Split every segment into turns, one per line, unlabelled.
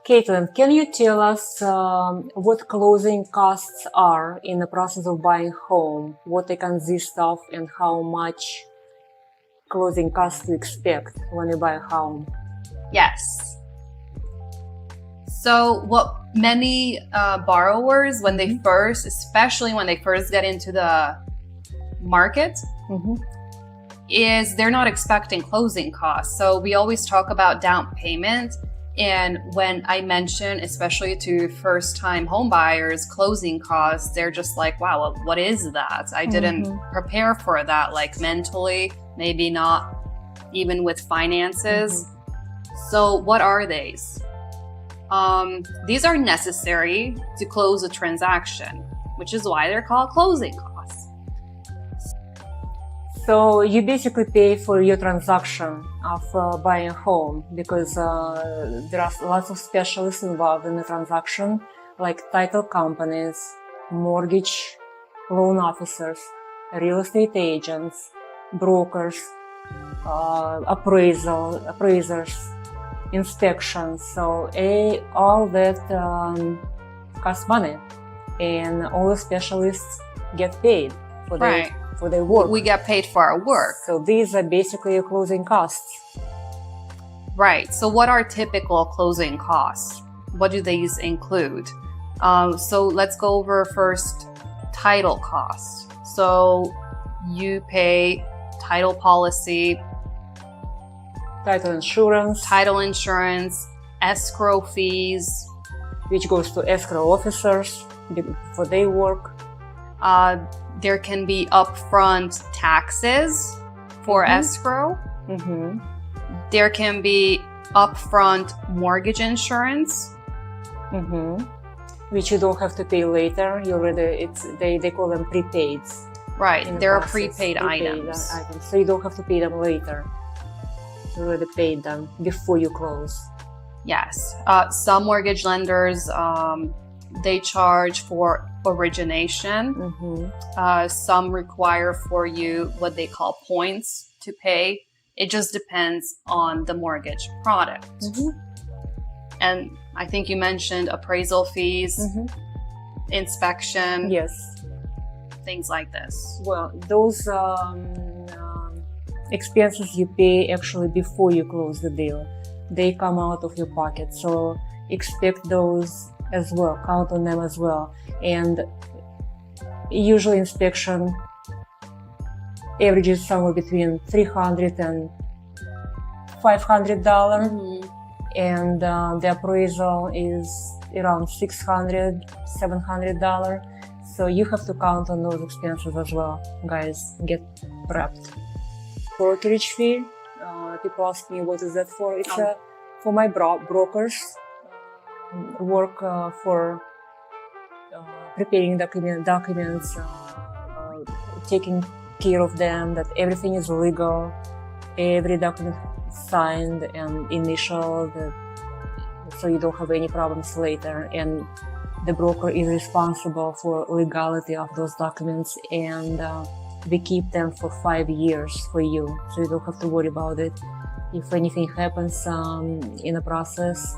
Katalin, can you tell us what closing costs are in the process of buying home, what they consist of, and how much closing costs to expect when you buy a home?
Yes. So what many borrowers, when they first, especially when they first get into the market, is they're not expecting closing costs. So we always talk about down payment. And when I mention, especially to first-time home buyers, closing costs, they're just like, wow, what is that? I didn't prepare for that, like mentally, maybe not even with finances. So what are these? These are necessary to close a transaction, which is why they're called closing costs.
So you basically pay for your transaction of buying a home because there are lots of specialists involved in the transaction, like title companies, mortgage loan officers, real estate agents, brokers, appraisers, inspections. So all that costs money, and all the specialists get paid for their work.
We get paid for our work.
So these are basically your closing costs.
Right. So what are typical closing costs? What do these include? So let's go over first title costs. So you pay title policy,
Title insurance, escrow fees, which goes to escrow officers for their work.
There can be upfront taxes for escrow. There can be upfront mortgage insurance,
which you don't have to pay later. You already they call them prepaids.
Right, there are prepaid items.
So you don't have to pay them later. You already paid them before you close.
Yes, some mortgage lenders they charge for origination. Some require for you what they call points to pay. It just depends on the mortgage product. And I think you mentioned appraisal fees, inspection, things like this.
Well, those expenses you pay actually before you close the deal. They come out of your pocket. So expect those as well, count on them as well. And usually inspection averages somewhere between $300 and $500, and the appraisal is around $600, $700. So you have to count on those expenses as well, guys. Get prepped. Brokerage fee. People ask me, what is that for? It's for my brokers. Work for preparing documents, taking care of them, that everything is legal, every document signed and initialed, so you don't have any problems later. And the broker is responsible for legality of those documents, and we keep them for 5 years for you, so you don't have to worry about it. If anything happens in the process,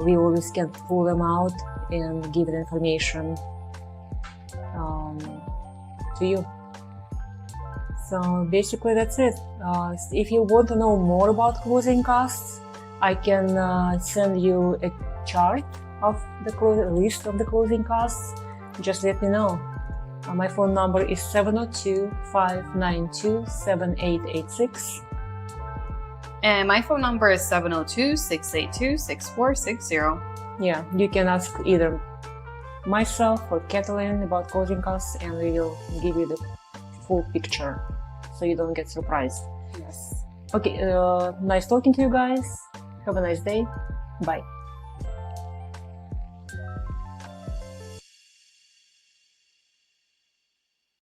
we always can pull them out and give the information to you. So basically that's it. If you want to know more about closing costs, I can send you a chart of the list of the closing costs. Just let me know. My phone number is 702-592-7886.
And my phone number is 702-682-6460.
Yeah, you can ask either myself or Katalin about closing costs, and we will give you the full picture so you don't get surprised.
Yes.
Okay, nice talking to you guys. Have a nice day. Bye.